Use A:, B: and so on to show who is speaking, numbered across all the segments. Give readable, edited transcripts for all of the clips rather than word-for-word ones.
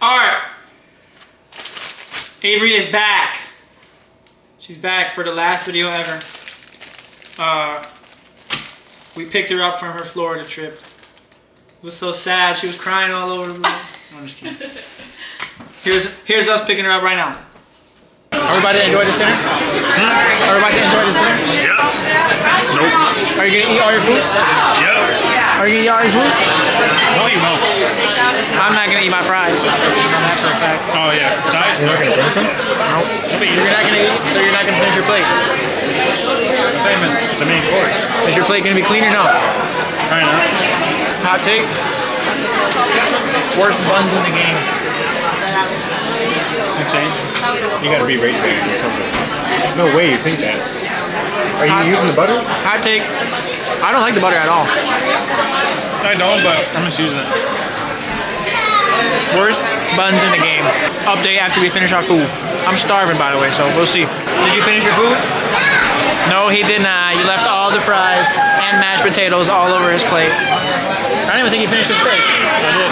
A: Alright. Avery is back. She's back for the last video ever. We picked her up from her Florida trip. It was so sad. She was crying all over the room. No, I'm just kidding. Here's us picking her up right now. Everybody enjoy this dinner? Everybody enjoy this dinner?
B: Yep. Nope.
A: Are you gonna eat all your food?
B: Yep.
A: Are you gonna eat all your food?
B: No, you won't.
A: I'm not gonna eat my fries. I know that for a fact.
B: Oh yeah, size.
A: You're not gonna finish them? Nope. You're not gonna eat, so you're not gonna finish your plate.
B: The main course.
A: Is your plate gonna be clean or no?
B: Kinda.
A: Hot take. Worst buns in the game.
B: Insane. You gotta be race band or something. No way you think that. Are you using the butter?
A: Hot take. I don't like the butter at all.
B: I don't, but I'm just using it.
A: Worst buns in the game. Update after we finish our food. I'm starving, by the way, so we'll see. Did you finish your food? No, he did not. You left all the fries and mashed potatoes all over his plate. I don't even think he finished his steak.
B: I did.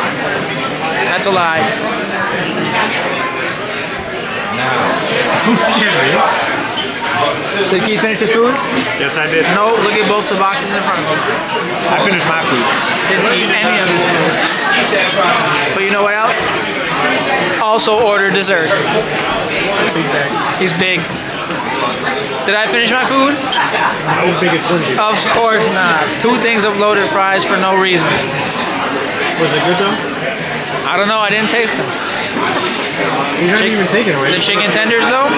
A: That's a lie. Did Keith finish his food?
B: Yes, I did.
A: No, look at both the boxes in front of him.
B: I finished my food.
A: Didn't eat any of his food. But you know what else? Also order dessert. He's big. Did I finish my food?
B: Not as big as Lindsay.
A: Of course not. 2 things of loaded fries for no reason.
B: Was it good though?
A: I don't know, I didn't taste them.
B: You haven't even taken it away.
A: The chicken tenders though?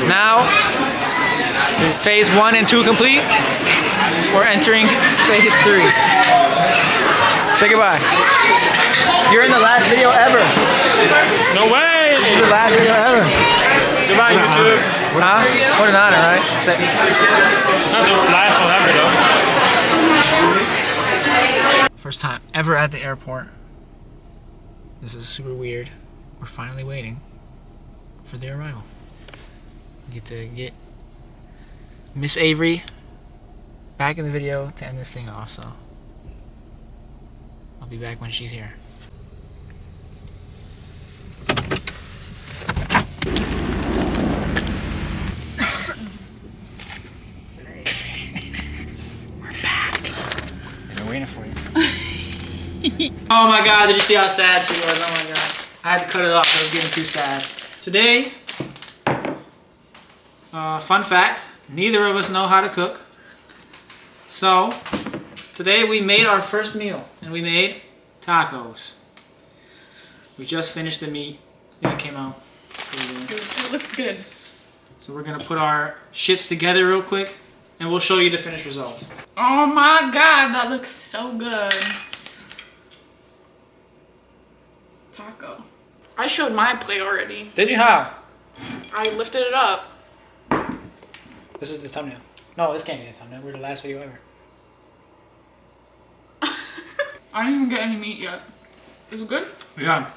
A: Now, phase 1 and 2 complete. We're entering phase 3. Say goodbye. You're in the last video ever.
B: No way!
A: This is the last video ever.
B: Goodbye, YouTube.
A: Huh? What an honor, right?
B: It's not the last one ever though.
A: First time ever at the airport. This is super weird. We're finally waiting for their arrival. We get to get Miss Avery back in the video to end this thing off, so I'll be back when she's here. We're back. They've been waiting for you. Oh my god, did you see how sad she was? Oh my god. I had to cut it off, I was getting too sad. Today, fun fact, neither of us know how to cook. So, today we made our first meal, and we made tacos. We just finished the meat. I think it came out pretty good.
C: It looks good.
A: So we're gonna put our shits together real quick, and we'll show you the finished result.
C: Oh my god, that looks so good. Taco. I showed my plate already.
A: Did you? How?
C: I lifted it up.
A: This is the thumbnail. No, this can't be the thumbnail. We're the last video ever.
C: I didn't even get any meat yet. Is it good?
A: Yeah.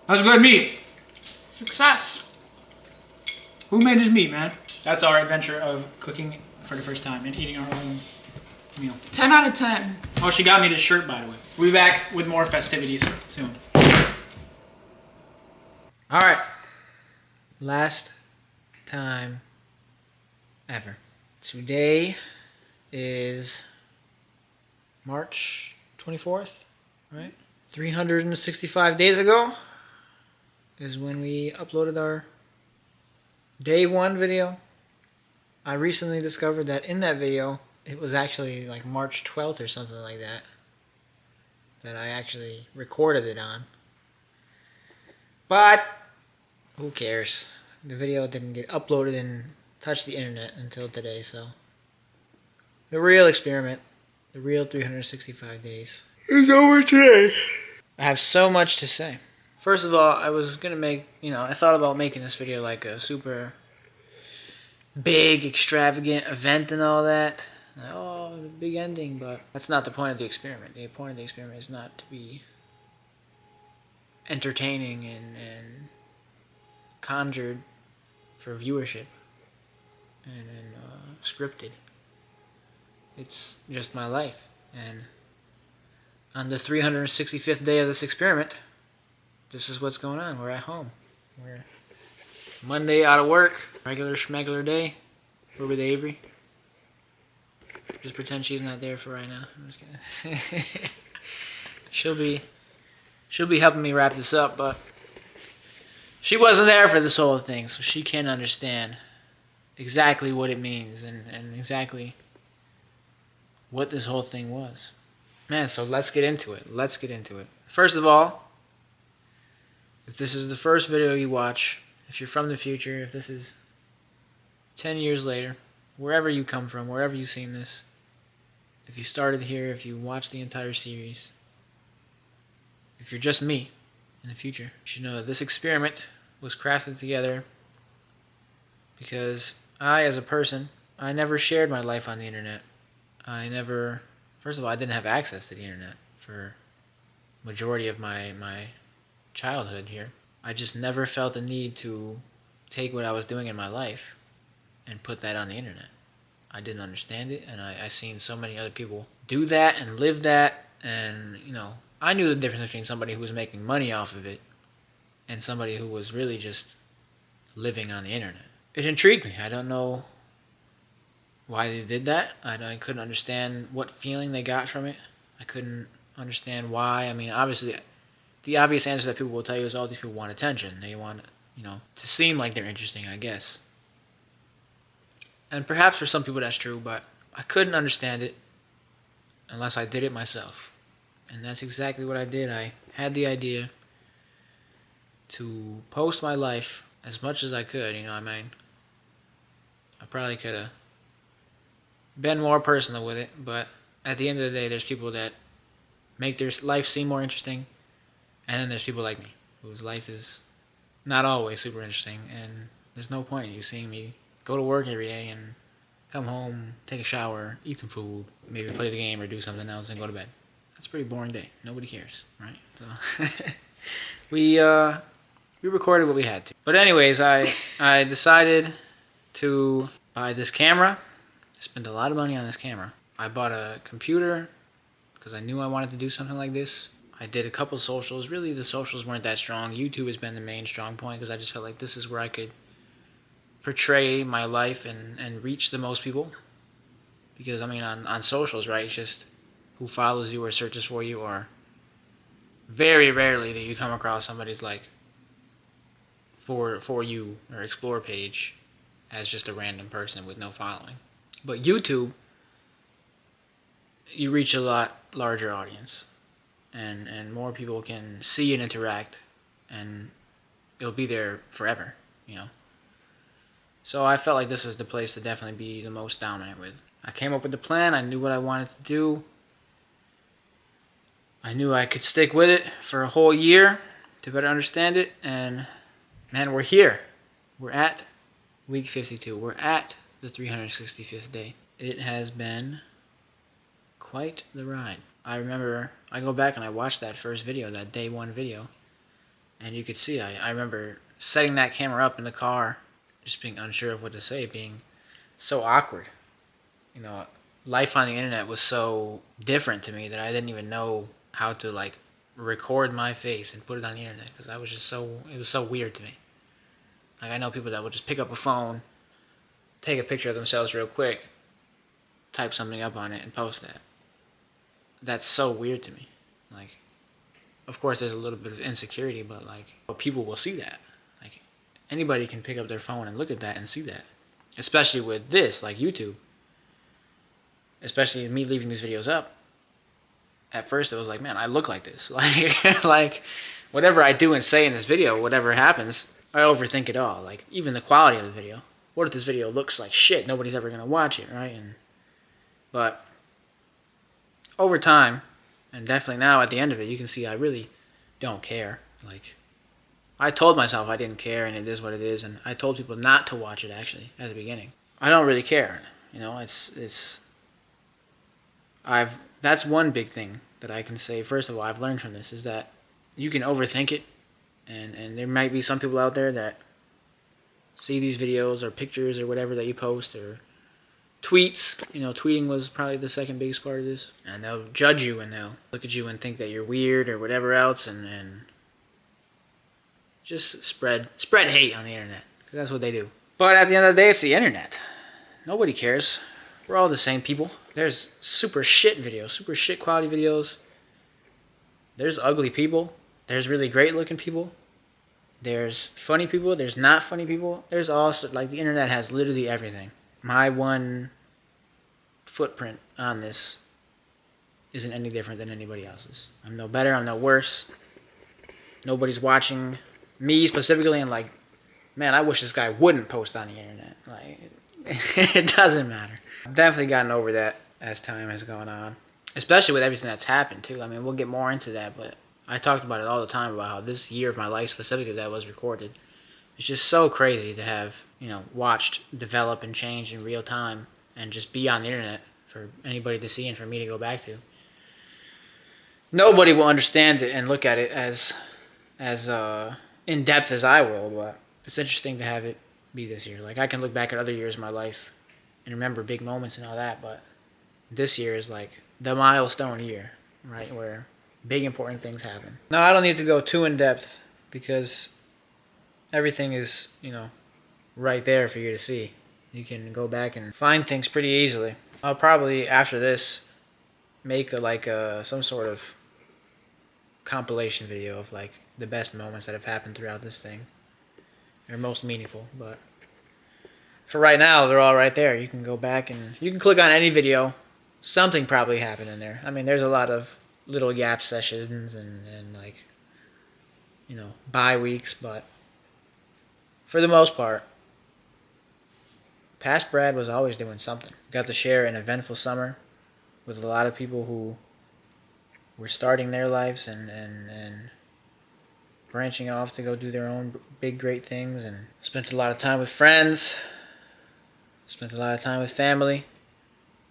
A: That's good meat.
C: Success.
A: Who made this meat, man? That's our adventure of cooking for the first time and eating our own meal.
C: 10 out of 10.
A: Oh, she got me this shirt, by the way. We'll be back with more festivities soon. All right. Last time ever. Today is March 24th, right? 365 days ago is when we uploaded our day 1 video. I recently discovered that in that video, it was actually like March 12th or something like that I actually recorded it on. But who cares? The video didn't get uploaded and touch the internet until today, so the real experiment, the real 365 days is over today. I have so much to say. First of all, I was gonna make, I thought about making this video like a super big, extravagant event and all that. Like, oh, the big ending, but that's not the point of the experiment. The point of the experiment is not to be entertaining and conjured for viewership and scripted. It's just my life. And on the 365th day of this experiment, this is what's going on. We're at home. We're Monday out of work. Regular schmegular day. We're with Avery. Just pretend she's not there for right now. I'm just kidding. She'll be helping me wrap this up, but she wasn't there for this whole thing, so she can't understand exactly what it means and exactly what this whole thing was. Man, so let's get into it. Let's get into it. First of all, if this is the first video you watch, if you're from the future, if this is 10 years later, wherever you come from, wherever you've seen this, if you started here, if you watched the entire series, if you're just me in the future, you should know that this experiment was crafted together because I, as a person, I never shared my life on the internet. First of all, I didn't have access to the internet for majority of my childhood here. I just never felt the need to take what I was doing in my life and put that on the internet. I didn't understand it, and I seen so many other people do that and live that, and I knew the difference between somebody who was making money off of it and somebody who was really just living on the internet. It intrigued me. I don't know why they did that. I couldn't understand what feeling they got from it. I couldn't understand why. I mean, obviously, the obvious answer that people will tell you is, oh, these people want attention. They want, to seem like they're interesting, I guess. And perhaps for some people that's true, but I couldn't understand it unless I did it myself. And that's exactly what I did. I had the idea to post my life as much as I could. I probably could have been more personal with it, but at the end of the day, there's people that make their life seem more interesting, and then there's people like me, whose life is not always super interesting, and there's no point in you seeing me go to work every day and come home, take a shower, eat some food, maybe play the game or do something else and go to bed. That's a pretty boring day. Nobody cares, right? So we recorded what we had to. But anyways, I decided to buy this camera. I spent a lot of money on this camera. I bought a computer because I knew I wanted to do something like this. I did a couple socials. Really, the socials weren't that strong. YouTube has been the main strong point because I just felt like this is where I could portray my life and reach the most people. Because, on socials, right, it's just who follows you or searches for you, or very rarely do you come across somebody's, for you or explore page as just a random person with no following. But YouTube, you reach a lot larger audience, and more people can see and interact, and it'll be there forever, So I felt like this was the place to definitely be the most dominant with. I came up with the plan. I knew what I wanted to do. I knew I could stick with it for a whole year to better understand it, and man, we're here. We're at week 52. We're at the 365th day. It has been quite the ride. I remember, I go back and I watched that first video, that day one video, and you could see, I remember setting that camera up in the car, just being unsure of what to say, being so awkward. Life on the internet was so different to me that I didn't even know how to record my face and put it on the internet, because it was so weird to me. I know people that would just pick up a phone, take a picture of themselves real quick, type something up on it, and post that. That's so weird to me. Of course, there's a little bit of insecurity, but people will see that. Anybody can pick up their phone and look at that and see that. Especially with this, YouTube. Especially me leaving these videos up. At first, it was man, I look like this. Whatever I do and say in this video, whatever happens, I overthink it all. Even the quality of the video. What if this video looks like shit? Nobody's ever going to watch it, right? But over time, and definitely now at the end of it, you can see I really don't care. I told myself I didn't care, and it is what it is, and I told people not to watch it, actually, at the beginning. I don't really care. That's one big thing that I can say. First of all, I've learned from this is that you can overthink it, and there might be some people out there that see these videos or pictures or whatever that you post or tweets. Tweeting was probably the second biggest part of this. And they'll judge you, and they'll look at you and think that you're weird or whatever else, and just spread hate on the internet. 'Cause that's what they do. But at the end of the day, it's the internet. Nobody cares. We're all the same people. There's super shit videos, super shit quality videos. There's ugly people. There's really great looking people. There's funny people. There's not funny people. There's also, like, the internet has literally everything. My one footprint on this isn't any different than anybody else's. I'm no better. I'm no worse. Nobody's watching me specifically and like, man, I wish this guy wouldn't post on the internet. Like, it doesn't matter. I've definitely gotten over that as time has gone on. Especially with everything that's happened, too. I mean, we'll get more into that, but I talked about it all the time about how this year of my life specifically that was recorded. It's just so crazy to have, watched develop and change in real time and just be on the internet for anybody to see and for me to go back to. Nobody will understand it and look at it as in depth as I will, but it's interesting to have it be this year. Like, I can look back at other years of my life and remember big moments and all that, but this year is like the milestone year, right, where big important things happen. Now, I don't need to go too in depth because everything is, right there for you to see. You can go back and find things pretty easily. I'll probably, after this, make some sort of compilation video of like the best moments that have happened throughout this thing. They're most meaningful, but for right now, they're all right there. You can go back and you can click on any video. Something probably happened in there. I mean, there's a lot of little gap sessions and like, bye weeks, but for the most part, past Brad was always doing something. Got to share an eventful summer with a lot of people who were starting their lives and branching off to go do their own big, great things, and spent a lot of time with friends, spent a lot of time with family,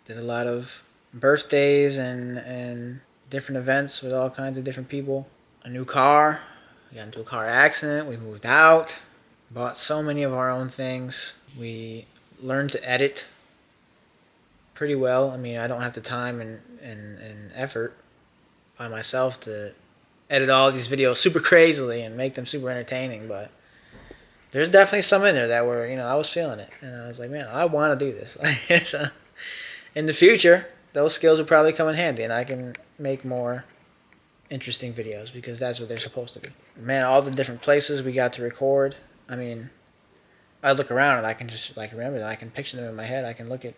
A: did a lot of birthdays and different events with all kinds of different people. A new car, we got into a car accident, we moved out, bought so many of our own things. We learned to edit pretty well. I mean, I don't have the time and effort by myself to edit all these videos super crazily and make them super entertaining, but there's definitely some in there that were, I was feeling it, and I was like, man, I want to do this. In the future, those skills will probably come in handy, and I can make more interesting videos because that's what they're supposed to be. Man, all the different places we got to record. I mean, I look around and I can just remember that. I can picture them in my head. I can look at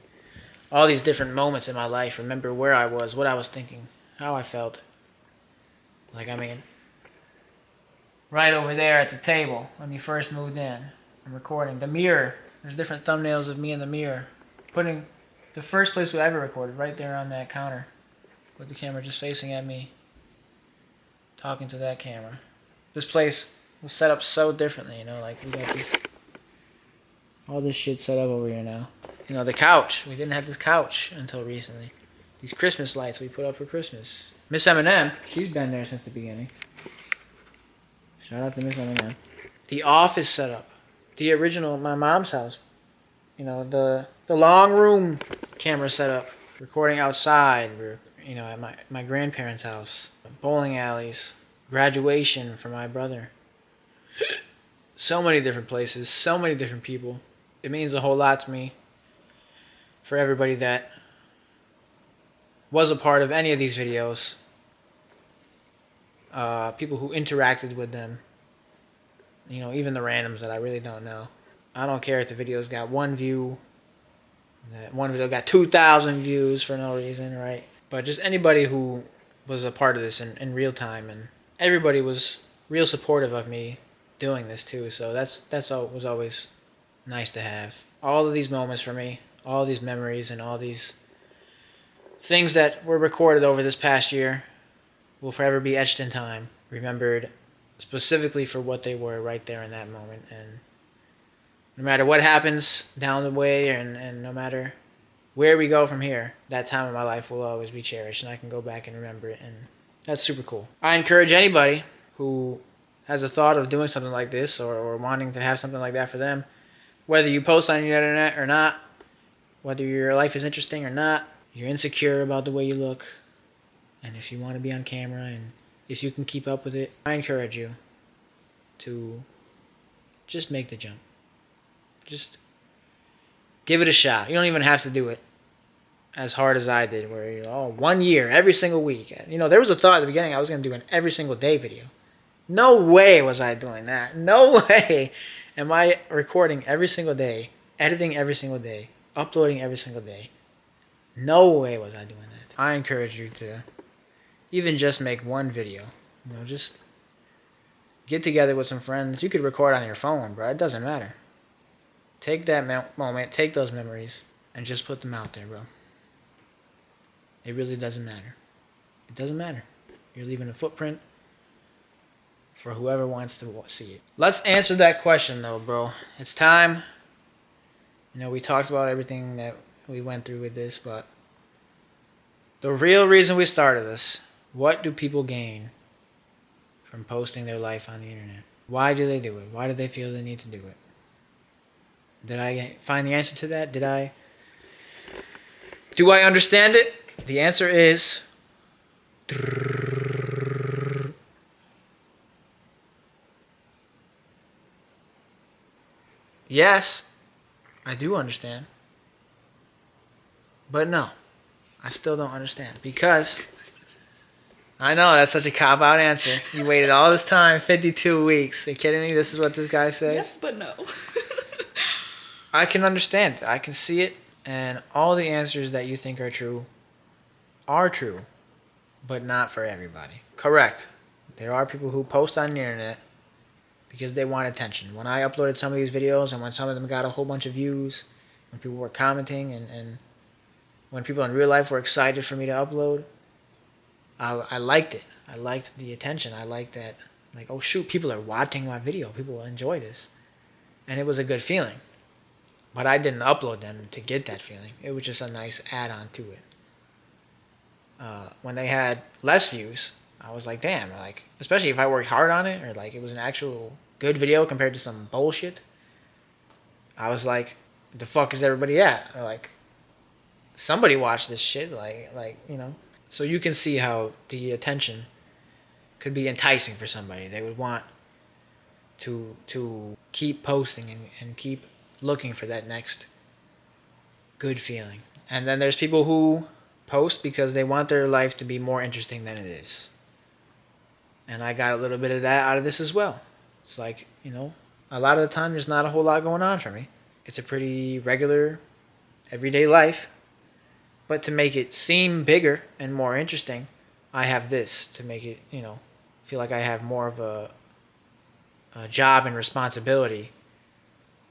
A: all these different moments in my life, remember where I was, what I was thinking, how I felt. Like, I mean, right over there at the table when you first moved in, I'm recording. The mirror, there's different thumbnails of me in the mirror. Putting the first place we ever recorded right there on that counter with the camera just facing at me, talking to that camera. This place was set up so differently, like we got all this shit set up over here now. The couch, we didn't have this couch until recently. These Christmas lights we put up for Christmas. Miss M&M, she's been there since the beginning. Shout out to Miss M&M. The office setup, the original, my mom's house. The long room camera setup, recording outside. At my grandparents' house, bowling alleys, graduation for my brother. So many different places, so many different people. It means a whole lot to me. For everybody that was a part of any of these videos, people who interacted with them, even the randoms that I really don't know. I don't care if the video's got 1 view, that one video got 2,000 views for no reason, right? But just anybody who was a part of this in real time, and everybody was real supportive of me doing this too, so that was always nice to have. All of these moments for me, all these memories and all these things that were recorded over this past year will forever be etched in time, remembered specifically for what they were right there in that moment. And no matter what happens down the way and no matter where we go from here, that time of my life will always be cherished, and I can go back and remember it, and that's super cool. I encourage anybody who has a thought of doing something like this or wanting to have something like that for them, whether you post on the internet or not, whether your life is interesting or not, you're insecure about the way you look, and if you want to be on camera and if you can keep up with it, I encourage you to just make the jump. Just give it a shot. You don't even have to do it as hard as I did, where, you know, 1 year, every single week. You know, there was a thought at the beginning I was going to do an every single day video. No way was I doing that. No way am I recording every single day, editing every single day, uploading every single day. No way was I doing that. I encourage you to even just make one video. You know, just get together with some friends. You could record on your phone, bro. It doesn't matter. Take that moment, take those memories, and just put them out there, bro. It really doesn't matter. It doesn't matter. You're leaving a footprint for whoever wants to see it. Let's answer that question, though, bro. It's time. You know, we talked about everything that we went through with this, but the real reason we started this, what do people gain from posting their life on the internet? Why do they do it? Why do they feel the need to do it? Did I find the answer to that? Do I understand it? The answer is yes, I do understand. But no, I still don't understand, because I know that's such a cop-out answer. You waited all this time, 52 weeks. Are you kidding me? This is what this guy says?
C: Yes, but no.
A: I can understand it. I can see it. And all the answers that you think are true, but not for everybody. Correct. There are people who post on the internet because they want attention. When I uploaded some of these videos and when some of them got a whole bunch of views, when people were commenting and when people in real life were excited for me to upload, I liked it. I liked the attention. I liked that, like, oh shoot, people are watching my video. People will enjoy this. And it was a good feeling. But I didn't upload them to get that feeling. It was just a nice add-on to it. When they had less views, I was like, damn, like, especially if I worked hard on it, or like it was an actual good video compared to some bullshit, I was like, the fuck is everybody at? Or like, somebody watched this shit, like, you know. So you can see how the attention could be enticing for somebody. They would want to keep posting and keep looking for that next good feeling. And then there's people who post because they want their life to be more interesting than it is. And I got a little bit of that out of this as well. It's like, you know, a lot of the time there's not a whole lot going on for me. It's a pretty regular, everyday life. But to make it seem bigger and more interesting, I have this to make it, you know, feel like I have more of a job and responsibility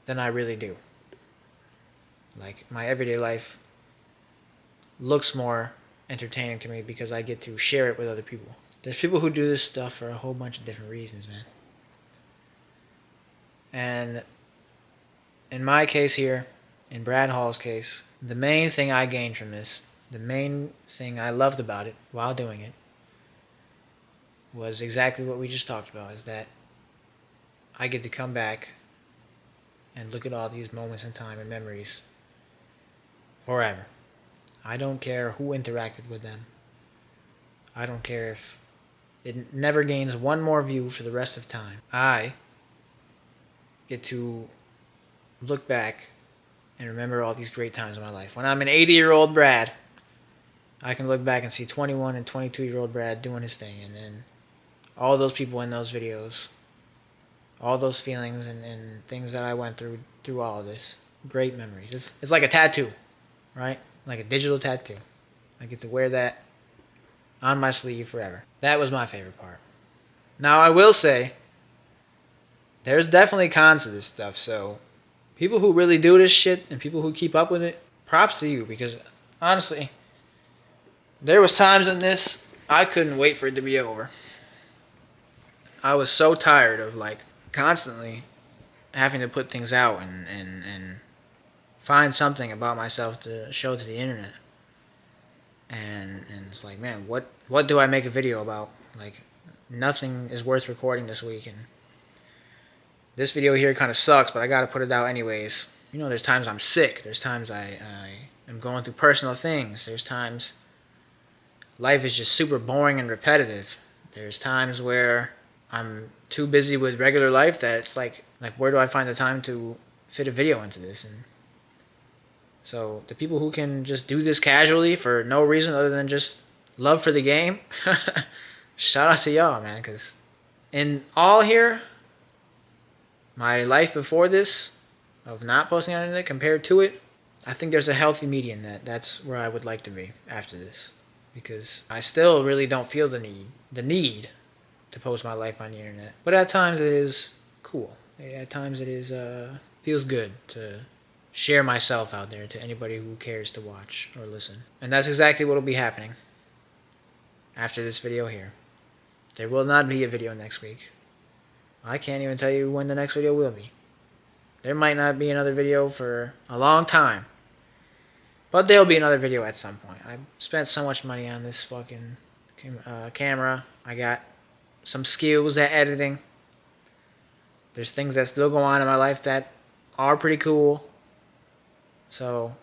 A: than I really do. Like, my everyday life looks more entertaining to me because I get to share it with other people. There's people who do this stuff for a whole bunch of different reasons, man. And in my case here, in Brad Hall's case, the main thing I gained from this, the main thing I loved about it while doing it, was exactly what we just talked about, is that I get to come back and look at all these moments in time and memories forever. I don't care who interacted with them. I don't care if it never gains one more view for the rest of time. I get to look back and remember all these great times in my life. When I'm an 80-year-old Brad, I can look back and see 21 and 22-year-old Brad doing his thing, and then all those people in those videos, all those feelings and things that I went through all of this. Great memories. It's like a tattoo, right? Like a digital tattoo. I get to wear that on my sleeve forever. That was my favorite part. Now, I will say, there's definitely cons to this stuff, so people who really do this shit and people who keep up with it, props to you, because honestly, there was times in this I couldn't wait for it to be over. I was so tired of, like, constantly having to put things out and find something about myself to show to the internet. And it's like, man, what do I make a video about? Like, nothing is worth recording this week, and this video here kind of sucks, but I gotta put it out anyways. You know, there's times I'm sick. There's times I am going through personal things. There's times life is just super boring and repetitive. There's times where I'm too busy with regular life that it's like where do I find the time to fit a video into this? And so the people who can just do this casually for no reason other than just love for the game, shout out to y'all, man. Because in all here, my life before this, of not posting on the internet compared to it, I think there's a healthy median that's where I would like to be after this. Because I still really don't feel the need to post my life on the internet. But at times it is cool. At times it is feels good to share myself out there to anybody who cares to watch or listen. And that's exactly what will be happening after this video here. There will not be a video next week. I can't even tell you when the next video will be. There might not be another video for a long time. But there'll be another video at some point. I spent so much money on this fucking camera. I got some skills at editing. There's things that still go on in my life that are pretty cool. So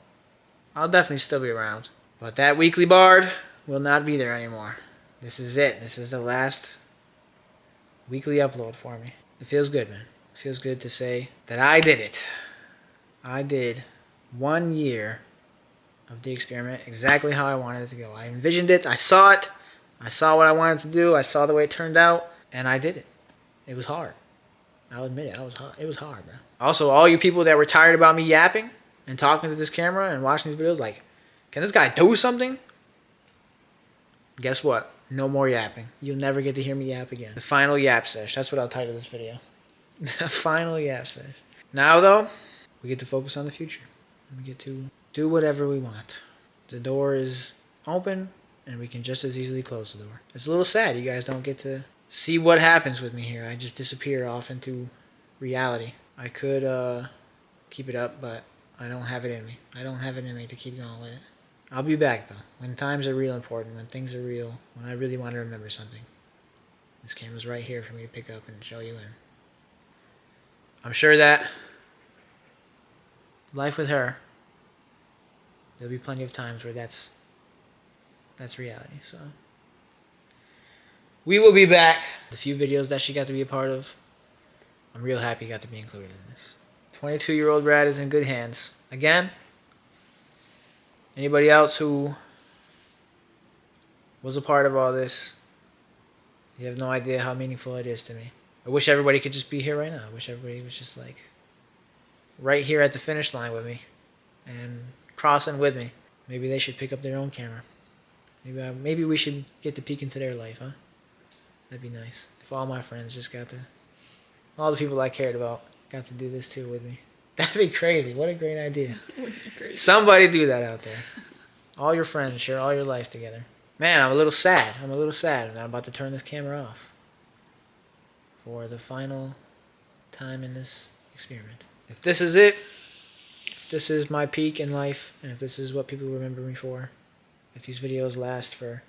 A: I'll definitely still be around. But that weekly bard will not be there anymore. This is it. This is the last weekly upload for me. It feels good, man. It feels good to say that I did it. I did 1 year of the experiment exactly how I wanted it to go. I envisioned it. I saw it. I saw what I wanted to do. I saw the way it turned out. And I did it. It was hard. I'll admit it. It was hard, bro. Also, all you people that were tired about me yapping and talking to this camera and watching these videos, like, can this guy do something? Guess what? No more yapping. You'll never get to hear me yap again. The final yap sesh. That's what I'll title this video. The final yap sesh. Now, though, we get to focus on the future. We get to do whatever we want. The door is open, and we can just as easily close the door. It's a little sad you guys don't get to see what happens with me here. I just disappear off into reality. I could keep it up, but I don't have it in me. I don't have it in me to keep going with it. I'll be back, though. When times are real important, when things are real, when I really want to remember something. This camera's right here for me to pick up and show you, and I'm sure that life with her, there'll be plenty of times where that's reality. So we will be back. The few videos that she got to be a part of, I'm real happy got to be included in this. 22-year-old Brad is in good hands. Again, anybody else who was a part of all this, you have no idea how meaningful it is to me. I wish everybody could just be here right now. I wish everybody was just like right here at the finish line with me and crossing with me. Maybe they should pick up their own camera. Maybe we should get to peek into their life, huh? That'd be nice. If all my friends just got to, all the people I cared about got to do this too with me. That'd be crazy. What a great idea. Somebody do that out there. All your friends share all your life together. Man, I'm a little sad. I'm about to turn this camera off for the final time in this experiment. If this is it, if this is my peak in life, and if this is what people remember me for, if these videos last for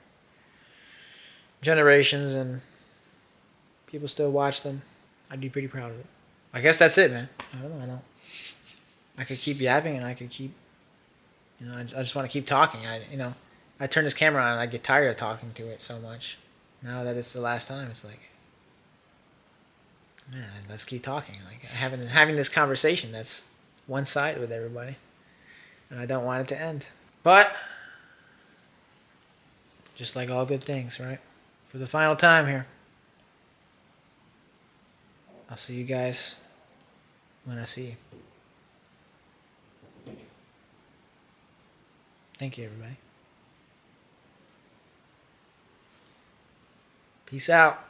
A: generations and people still watch them, I'd be pretty proud of it. I guess that's it, man. I don't know. I could keep yapping and I could keep, I just want to keep talking. I turn this camera on and I get tired of talking to it so much. Now that it's the last time, it's like, man, let's keep talking. Like having this conversation that's one-sided with everybody. And I don't want it to end. But just like all good things, right? For the final time here, I'll see you guys when I see you. Thank you, everybody. Peace out.